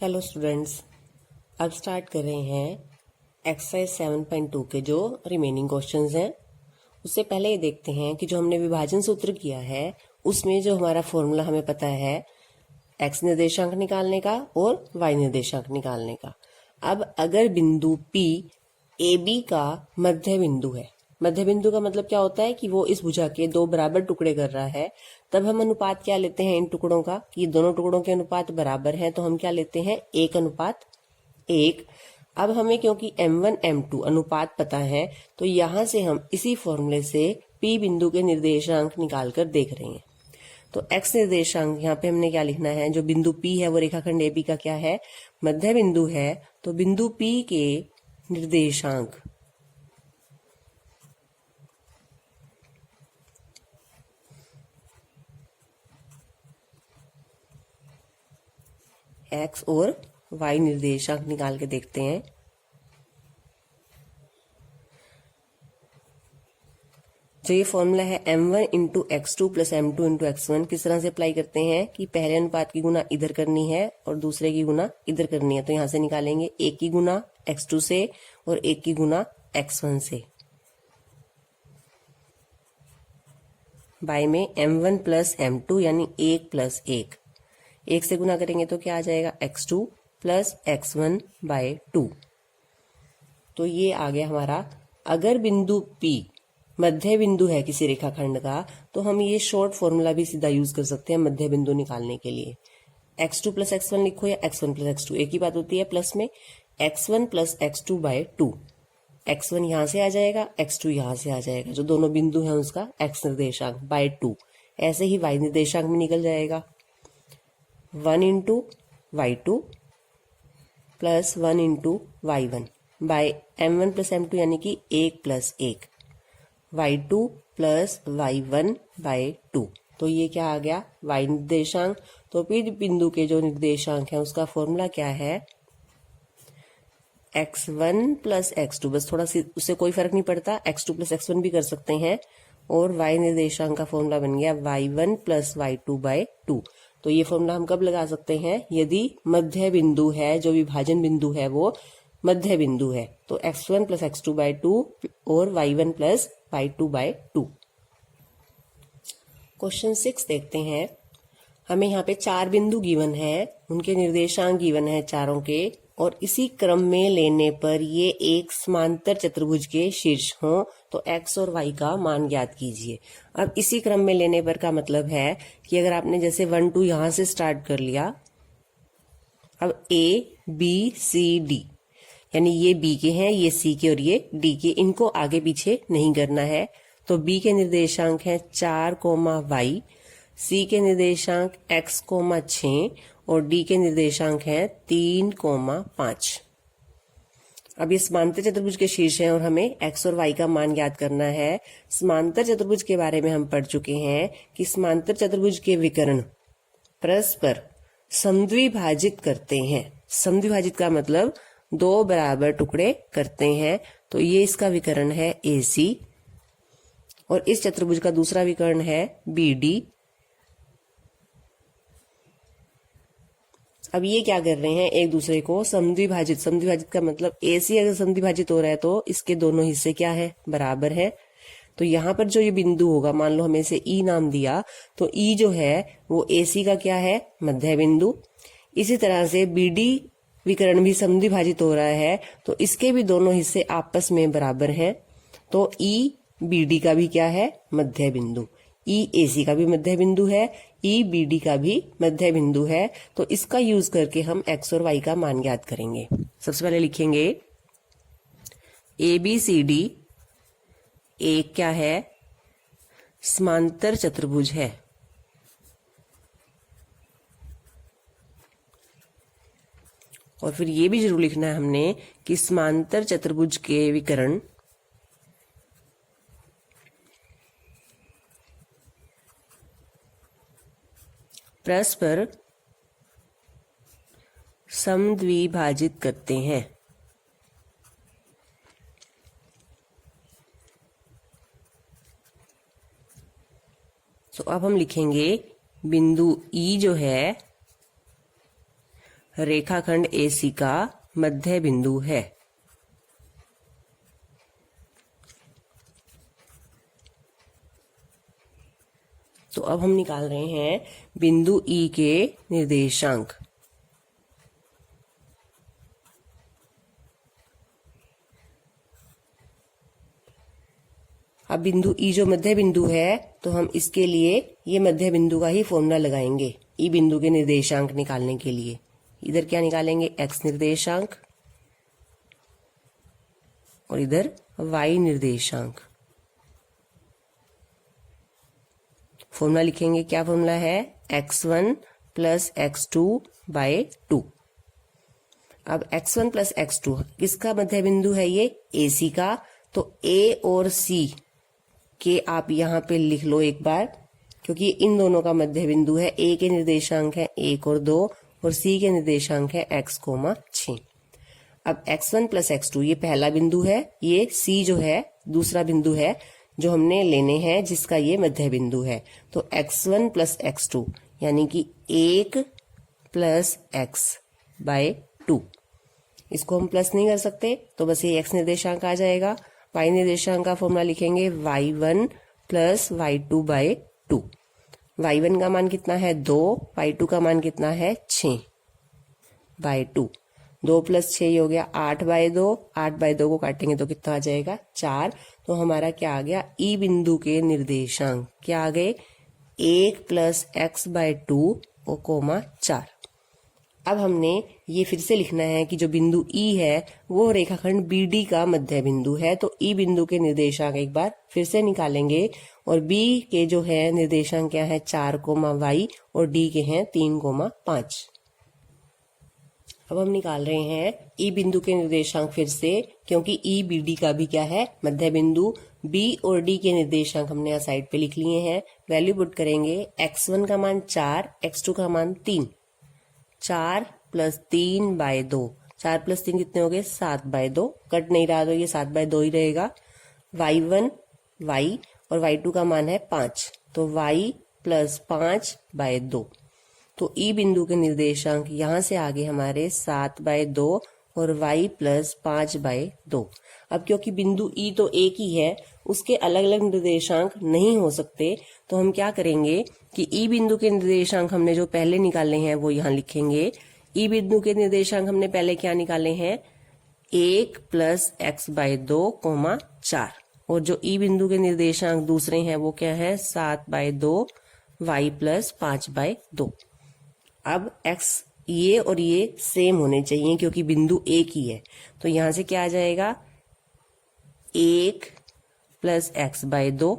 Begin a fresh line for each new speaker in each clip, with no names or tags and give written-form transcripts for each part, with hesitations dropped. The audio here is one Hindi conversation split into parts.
हेलो स्टूडेंट्स, अब स्टार्ट कर रहे हैं एक्सरसाइज 7.2 के जो रिमेनिंग क्वेश्चंस हैं। उससे पहले ये देखते हैं कि जो हमने विभाजन सूत्र किया है उसमें जो हमारा फॉर्मूला हमें पता है एक्स निर्देशांक निकालने का और वाई निर्देशांक निकालने का। अब अगर बिंदु P ए बी का मध्य बिंदु है, मध्य बिंदु का मतलब क्या होता है कि वो इस भुजा के दो बराबर टुकड़े कर रहा है, तब हम अनुपात क्या लेते हैं इन टुकड़ों का कि दोनों टुकड़ों के अनुपात बराबर हैं, तो हम क्या लेते हैं 1:1। अब हमें क्योंकि m1 m2 अनुपात पता है तो यहां से हम इसी फॉर्मूले से P बिंदु के निर्देशांक निकाल कर देख रहे हैं। तो x निर्देशांक यहाँ पे हमने क्या लिखना है, जो बिंदु P है वो रेखाखंड AB का क्या है, मध्य बिंदु है। तो बिंदु P के निर्देशांक x और y निर्देशांक निकाल के देखते हैं। जो ये फॉर्मूला है m1 into x2 plus m2 into x1 किस तरह से अप्लाई करते हैं कि पहले अनुपात की गुना इधर करनी है और दूसरे की गुना इधर करनी है। तो यहां से निकालेंगे एक की गुना x2 से और एक की गुना x1 से। बाय में m1 प्लस m2 यानी 1 प्लस 1, 1 से गुना करेंगे तो क्या आ जाएगा x2 प्लस x1 बाय 2। तो ये आ गया हमारा। अगर बिंदु P मध्य बिंदु है किसी रेखाखंड का तो हम ये शॉर्ट फॉर्मूला भी सीधा यूज कर सकते हैं मध्य बिंदु निकालने के लिए। x2 प्लस x1 लिखो या x1 प्लस x2, एक ही बात होती है। प्लस में x1 plus x2 bye 2, x1 यहां से आ जाएगा, x2 यहां से आ जाएगा, जो दोनों बिंदु है उसका x निर्देशांक बाय 2। ऐसे ही y निर्देशांक में निकल जाएगा 1 into y2 plus 1 into y1 by m1 plus m2 यानी कि 1 plus 1, y2 plus y1 bye 2। तो ये क्या आ गया y निर्देशांक। तो P बिंदु के जो निर्देशांक है उसका फॉर्मूला क्या है x1 प्लस x2, बस थोड़ा सी उससे कोई फर्क नहीं पड़ता, x2 प्लस x1 भी कर सकते हैं। और y निर्देशांक का फॉर्मूला बन गया y1 प्लस y2 बाय 2। तो ये फॉर्मूला हम कब लगा सकते हैं, यदि मध्य बिंदु है, जो विभाजन बिंदु है वो मध्य बिंदु है। तो x1 प्लस x2 बाय 2 और y1 plus y2 bye 2। Question 6 देखते हैं। हमें यहाँ पे 4 बिंदु गिवन है, उनके निर्देशांक गिवन है चारों के, और इसी क्रम में लेने पर ये एक समांतर चतुर्भुज के शीर्ष हों तो x और y का मान ज्ञात कीजिए। अब इसी क्रम में लेने पर का मतलब है कि अगर आपने जैसे 1 2 यहां से स्टार्ट कर लिया, अब a b c d यानी ये B के हैं, ये C के और ये D के, इनको आगे पीछे नहीं करना है। तो B के निर्देशांक हैं 4, y, C के निर्देशांक x, 6 और D के निर्देशांक हैं 3, 5। अब ये समांतर चतुर्भुज के शीर्ष हैं और हमें x और y का मान ज्ञात करना है। समांतर चतुर्भुज के बारे में हम पढ़ चुके हैं कि समांतर चतुर्भुज के विकर्ण परस्पर समद्विभाजित करते हैं। समद्विभाजित का मतलब दो बराबर टुकड़े करते हैं। तो ये इसका विकर्ण है AC और इस चतुर्भुज का दूसरा विकर्ण है BD। अब ये क्या कर रहे हैं, एक दूसरे को समद्विभाजित। समद्विभाजित का मतलब AC अगर समद्विभाजित हो रहा है तो इसके दोनों हिस्से क्या है, बराबर है। तो यहाँ पर जो ये बिंदु होगा, मान लो हमें इसे E नाम दिया, तो E जो है वो AC का क्या है, मध्य बिंदु। इसी तरह से BD विकर्ण भी समद्विभाजित हो रहा है तो इसके भी दोनों हिस्से आपस में बराबर हैं। तो E BD का भी क्या है, मध्य बिंदु। E AC का भी मध्य बिंदु है, E BD का भी मध्य बिंदु है। तो इसका यूज करके हम x और y का मान ज्ञात करेंगे। सबसे पहले लिखेंगे ABCD एक क्या है, समांतर चतुर्भुज है। और फिर ये भी जरूर लिखना है हमने कि समांतर चतुर्भुज के विकर्ण परस्पर समद्विभाजित करते हैं। तो अब हम लिखेंगे बिंदु E जो है रेखाखंड AC का मध्य बिंदु है। तो अब हम निकाल रहे हैं बिंदु E के निर्देशांक। अब बिंदु E जो मध्य बिंदु है, तो हम इसके लिए ये मध्य बिंदु का ही फॉर्मूला लगाएंगे E बिंदु के निर्देशांक निकालने के लिए। इधर क्या निकालेंगे, x निर्देशांक, और इधर y निर्देशांक। फॉर्मूला लिखेंगे, क्या फॉर्मूला है, x1 प्लस x2 बाय 2। अब x1 प्लस x2 किसका मध्य बिंदु है, ये AC का। तो A और C के आप यहाँ पे लिख लो एक बार, क्योंकि इन दोनों का मध्य बिंदु है। A के निर्देशांक है 1 और 2 और C के निर्देशांक है x, 6। अब x1 प्लस x2 ये पहला बिंदु है, ये C जो है दूसरा बिंदु है जो हमने लेने हैं, जिसका ये मध्य बिंदु है। तो x1 प्लस x2 यानी कि 1 प्लस x बाय 2। इसको हम प्लस नहीं कर सकते, तो बस ये x निर्देशांक आ जाएगा। y निर्देशांक का फॉर्मूला लिखेंगे y1 plus y2 bye 2। y1 का मान कितना है 2, y2 का मान कितना है 6 बाय 2। 2 प्लस 6 हो गया 8 बाय 2। 8 बाय 2 को काटेंगे तो कितना आ जाएगा 4। तो हमारा क्या आ गया, E बिंदु के निर्देशांक क्या आ गए, 1 प्लस x बाय 2 और 4। अब हमने ये फिर से लिखना है कि जो बिंदु E है वो रेखाखंड BD का मध्य बिंदु है। तो E बिंदु के निर्देशांक एक बार फिर से निकालेंगे, और B के जो है निर्देशांक क्या है 4, y और D के हैं 3, 5। अब हम निकाल रहे हैं E बिंदु के निर्देशांक फिर से, क्योंकि E BD का भी क्या है मध्य बिंदु। B और D के निर्देशांक हमने यहाँ साइड पे लिख लिए हैं। वैल्यू पुट करेंगे, x1 का मान 4, x2 का मान 3। 4 प्लस 3 बाय 2, 4 प्लस 3 कितने हो गए 7 बाय 2। कट नहीं रहा तो ये 7 बाय 2 ही रहेगा। y1 y और y2 का मान है 5, तो y प्लस 5 बाय 2। तो E बिंदु के निर्देशांक यहाँ से आगे हमारे 7 बाय 2 और y प्लस 5 बाय 2। अब क्योंकि बिंदु E तो एक ही है, उसके अलग अलग निर्देशांक नहीं हो सकते, तो हम क्या करेंगे कि E बिंदु के निर्देशांक हमने जो पहले निकाले हैं वो यहाँ लिखेंगे। E बिंदु के निर्देशांक हमने पहले क्या निकाले हैं, 1 प्लस x बाय 2, 4। और जो E बिंदु के निर्देशांक दूसरे हैं वो क्या है 7 बाय 2, y प्लस 5 बाय 2। अब x ये और ये सेम होने चाहिए क्योंकि बिंदु एक ही है। तो यहां से क्या आ जाएगा, 1 प्लस x बाय 2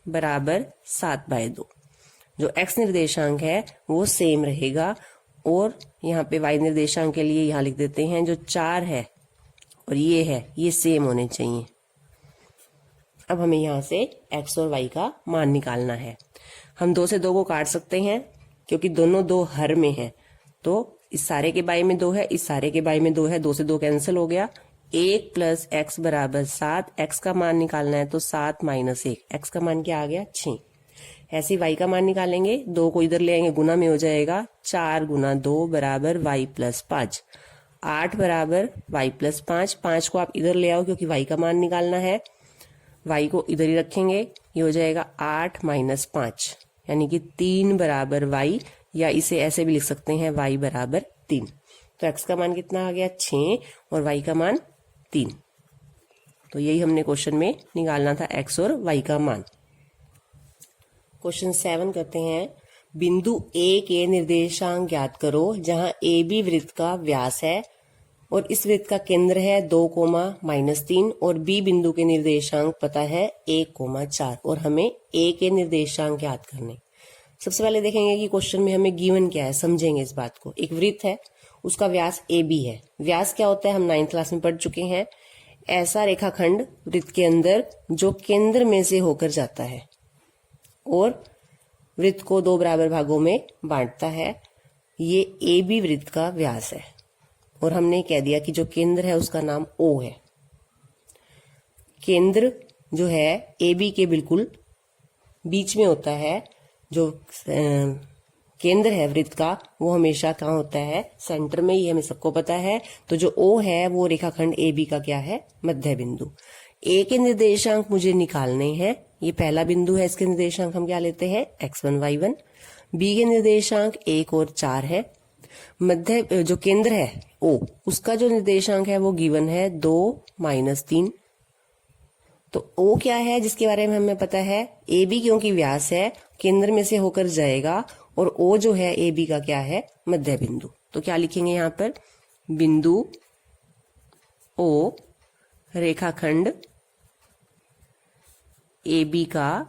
बराबर 7 बाय 2। जो x निर्देशांक है वो सेम रहेगा, और यहाँ पे y निर्देशांक के लिए यहाँ लिख देते हैं जो 4 है और ये है ये सेम होने चाहिए। अब हमें यहाँ से x और y का मान निकालना है। हम 2 से 2 को काट सकते हैं क्योंकि दोनों 2 हर में है। तो इस सारे के बाई में 2 है, इस सारे के बाई में 2 है, 2 से 2 कैंसिल हो गया। 1 प्लस x बराबर 7। x का मान निकालना है तो 7 माइनस 1, x का मान क्या आ गया 6। ऐसे y का मान निकालेंगे, 2 को इधर ले आएंगे गुना में हो जाएगा, 4 गुना 2 बराबर y प्लस 5। 8 बराबर y प्लस 5। 5 को आप इधर ले आओ क्योंकि y का मान निकालना है, y को इधर ही रखेंगे, ये हो जाएगा 8 माइनस 5 यानी कि 3 बराबर y, या इसे ऐसे भी लिख सकते हैं y बराबर 3। तो x का मान कितना आ गया 6 और y का मान 3। तो यही हमने क्वेश्चन में निकालना था, x और y का मान। क्वेश्चन 7 करते हैं, बिंदु A के निर्देशांक ज्ञात करो जहां AB वृत्त का व्यास है और इस वृत्त का केंद्र है 2, -3 और B बिंदु के निर्देशांक पता है 1, 4 और हमें A के निर्देशांक ज्ञात करने। सबसे पहले देखेंगे कि क्वेश्चन में हमें गिवन क्या है, समझेंगे इस बात को। एक वृत्त है, उसका व्यास AB है। व्यास क्या होता है हम 9th क्लास में पढ़ चुके हैं। ऐसा रेखाखंड वृत्त के अंदर जो केंद्र में से होकर जाता है और वृत्त को 2 बराबर भागों में बांटता है, ये AB वृत्त का व्यास है। और हमने कह दिया कि जो केंद्र है उसका नाम O है। केंद्र जो है AB के बिल्कुल बीच में होता है, जो केंद्र है वृत्त का वो हमेशा कहाँ होता है, सेंटर में, ये हमें सबको पता है। तो जो ओ है वो रेखाखंड ए बी का क्या है, मध्य बिंदु। ए के निर्देशांक मुझे निकालने हैं, ये पहला बिंदु है, इसके निर्देशांक हम क्या लेते हैं, x1 y1। बी के निर्देशांक 1 और 4 है। मध्य जो केंद्र है ओ, उसका जो निर्देशांक है वो गिवन है 2 - 3। तो ओ क्या है जिसके बारे में हमें पता है, ए बी क्योंकि व्यास है केंद्र में से होकर जाएगा, और ओ जो है ए बी का क्या है, मध्य बिंदु। तो क्या लिखेंगे यहाँ पर, बिंदु ओ रेखाखंड ए बी का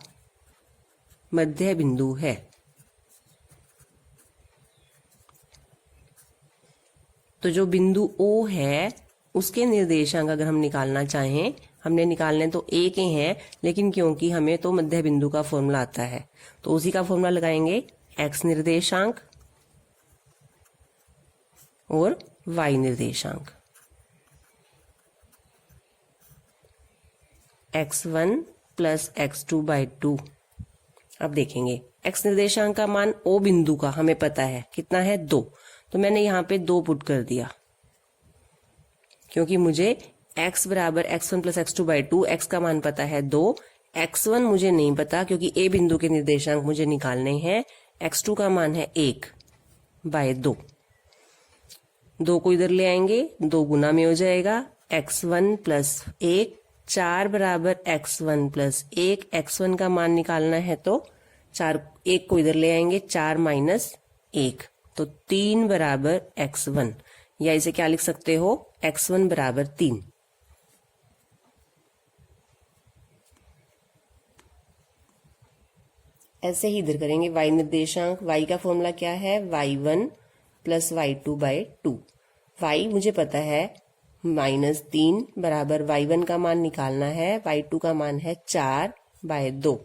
मध्य बिंदु है। तो जो बिंदु ओ है उसके निर्देशांक अगर हम निकालना चाहें, हमने निकालने तो ए के हैं, लेकिन क्योंकि हमें तो मध्य बिंदु का फॉर्मूला आता है तो उसी का फॉर्मूला लगाएंगे, एक्स निर्देशांक और वाई निर्देशांक। x1 + x2/2। अब देखेंगे x निर्देशांक का मान ओ बिंदु का हमें पता है कितना है, 2। तो मैंने यहाँ पे 2 पुट कर दिया, क्योंकि मुझे x बराबर x1 + x2/2, x का मान पता है 2, x1 मुझे नहीं पता क्योंकि ए बिंदु के निर्देशांक मुझे निकालने हैं, x2 का मान है 1/2। 2 को इधर ले आएंगे, 2 गुना में हो जाएगा, x1 + 1, 4 बराबर x1 + 1, x1 का मान निकालना है तो 4, 1 को इधर ले आएंगे, 4 - 1, तो 3 बराबर x1, या इसे क्या लिख सकते हो, x1 बराबर 3। ऐसे ही इधर करेंगे y निर्देशांक, y का फॉर्मूला क्या है, y1 + y2/2। y मुझे पता है -3 बराबर y1 का मान निकालना है, y2 का मान है 4/2।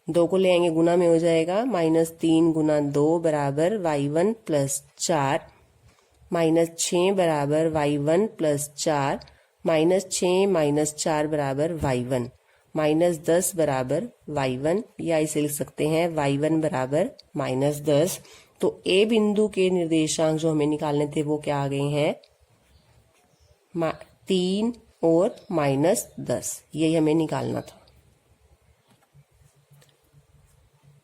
2 को ले आएंगे, गुना में हो जाएगा, -3 × 2 बराबर y1 + 4, -6 बराबर y1 + 4, -6 - 4 बराबर y1, -10 बराबर y1, या इसे लिख सकते हैं y1 बराबर -10। तो ए बिंदु के निर्देशांक जो हमें निकालने थे वो क्या आ गए हैं, 3 और -10, यही हमें निकालना था।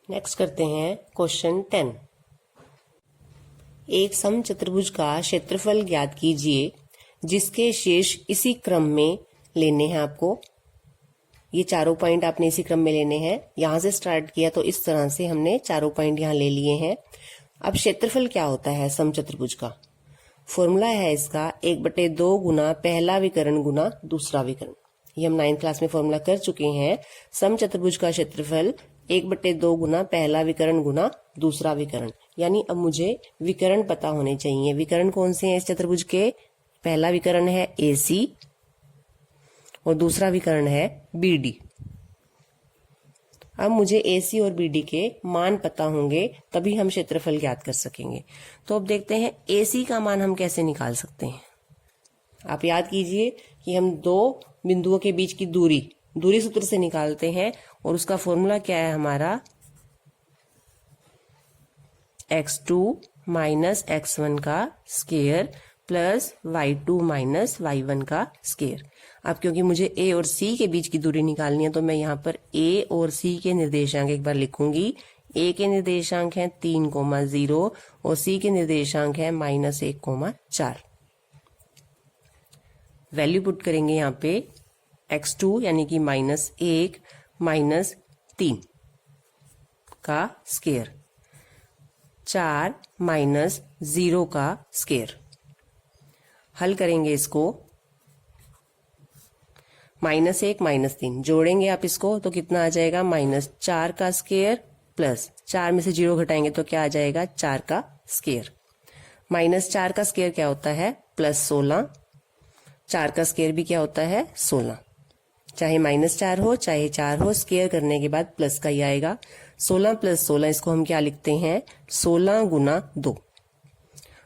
नेक्स्ट करते हैं क्वेश्चन 10। एक समचतुर्भुज का क्षेत्रफल ज्ञात कीजिए जिसके शीर्ष इसी क्रम में लेने हैं आपको। ये चारों पॉइंट आपने इसी क्रम में लेने हैं, यहां से स्टार्ट किया तो इस तरह से हमने चारों पॉइंट यहां ले लिए हैं। अब क्षेत्रफल क्या होता है समचतुर्भुज का, फॉर्मूला है इसका 1/2 गुना पहला विकर्ण गुना दूसरा विकर्ण। ये हम 9th क्लास में फॉर्मूला कर चुके हैं। समचतुर्भुज का क्षेत्रफल 1/2 गुना पहला विकर्ण गुना दूसरा विकर्ण, यानी अब मुझे विकर्ण पता होने चाहिए। विकर्ण कौन से हैं इस चतुर्भुज के, पहला विकर्ण है AC और दूसरा विकर्ण है BD। अब मुझे AC और BD के मान पता होंगे तभी हम क्षेत्रफल ज्ञात कर सकेंगे। तो अब देखते हैं AC का मान हम कैसे निकाल सकते हैं। आप याद कीजिए कि हम दो बिंदुओं के बीच की दूरी सूत्र से निकालते हैं, और उसका फॉर्मूला क्या है हमारा, x2 - x1 का स्क्वायर प्लस y2 - y1 का स्क्वायर। अब क्योंकि मुझे A और C के बीच की दूरी निकालनी है तो मैं यहाँ पर A और C के निर्देशांक एक बार लिखूंगी। A के निर्देशांक हैं 3,0 और C के निर्देशांक है -1,4। वैल्यू पुट करेंगे यहाँ पे, x2 यानी कि -1 - 3 का स्क्वायर, 4 - 0 का स्क्वायर। हल करेंगे इसको, -1 - 3 जोड़ेंगे आप इसको तो कितना आ जाएगा, -4 का स्क्वायर प्लस 4 में से 0 घटाएंगे तो क्या आ जाएगा, 4 का स्क्वायर। -4 का स्क्वायर क्या होता है, +16। 4 का स्क्वायर भी क्या होता है, 16। चाहे -4 हो चाहे 4 हो, स्क्वायर करने के बाद प्लस का ही आएगा। 16 + 16 इसको हम क्या लिखते हैं, 16 × 2।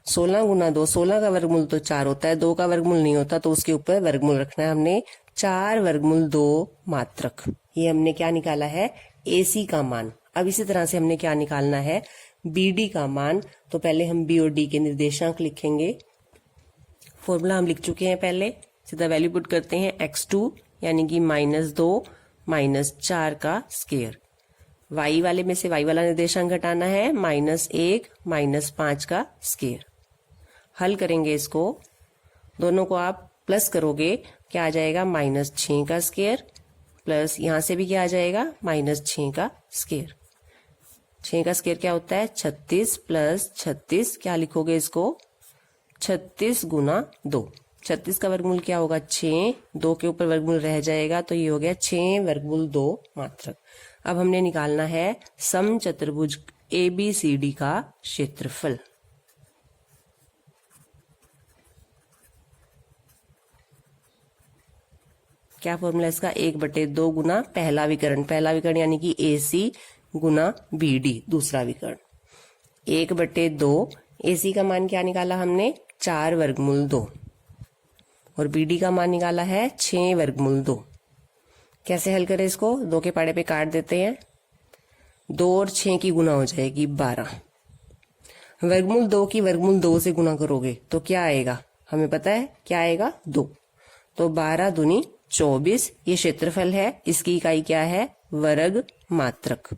16 × 2, 16 का वर्गमूल तो 4 होता है, 2 का वर्गमूल नहीं होता, तो उसके ऊपर वर्गमूल रखना है हमने। 4√2 मात्रक। ये हमने क्या निकाला है, AC का मान। अब इसी तरह से हमने क्या निकालना है, BD का मान, तो पहले हम B और D के निर्देशांक लिखेंगे। फॉर्मूला हम लिख चुके हैं पहले, सीधा वैल्यू पुट करते हैं x2 यानी कि -2 -4 का स्क्वायर। y वाले में से y वाला निर्देशांक घटाना है, -1 -5 का स्क्वायर। हल करेंगे इसको, दोनों को आप प्लस करोगे, क्या आ जाएगा -6 का स्क्वायर, प्लस यहां से भी क्या आ जाएगा -6 का स्क्वायर। 6 का स्क्वायर क्या होता है 36 प्लस 36, क्या लिखोगे इसको 36 गुना 2। 36 का वर्गमूल क्या होगा 6, 2 के ऊपर वर्गमूल रह जाएगा, तो ये हो गया 6 वर्गमूल 2 मात्रक। अब हमने निकालना है समचतुर्भुज ABCD का क्षेत्रफल। क्या फॉर्मूला इसका 1/2 गुना पहला विकर्ण यानी कि AC गुना BD दूसरा विकर्ण। 1/2 AC का मान क्या निकाला हमने 4 वर्गमूल 2 और BD का मान निकाला है 6 वर्गमूल 2। कैसे हल करें इसको, 2 के पाड़े पे काट देते हैं, 2 और 6 की गुना हो जाएगी 12। वर्गमूल 2 की वर्गमूल 2 से गुना करोगे तो क्या आएगा, हमें पता है क्या आएगा 2, तो 12 दूनी 24। ये क्षेत्रफल है, इसकी इकाई क्या है वर्ग मात्रक।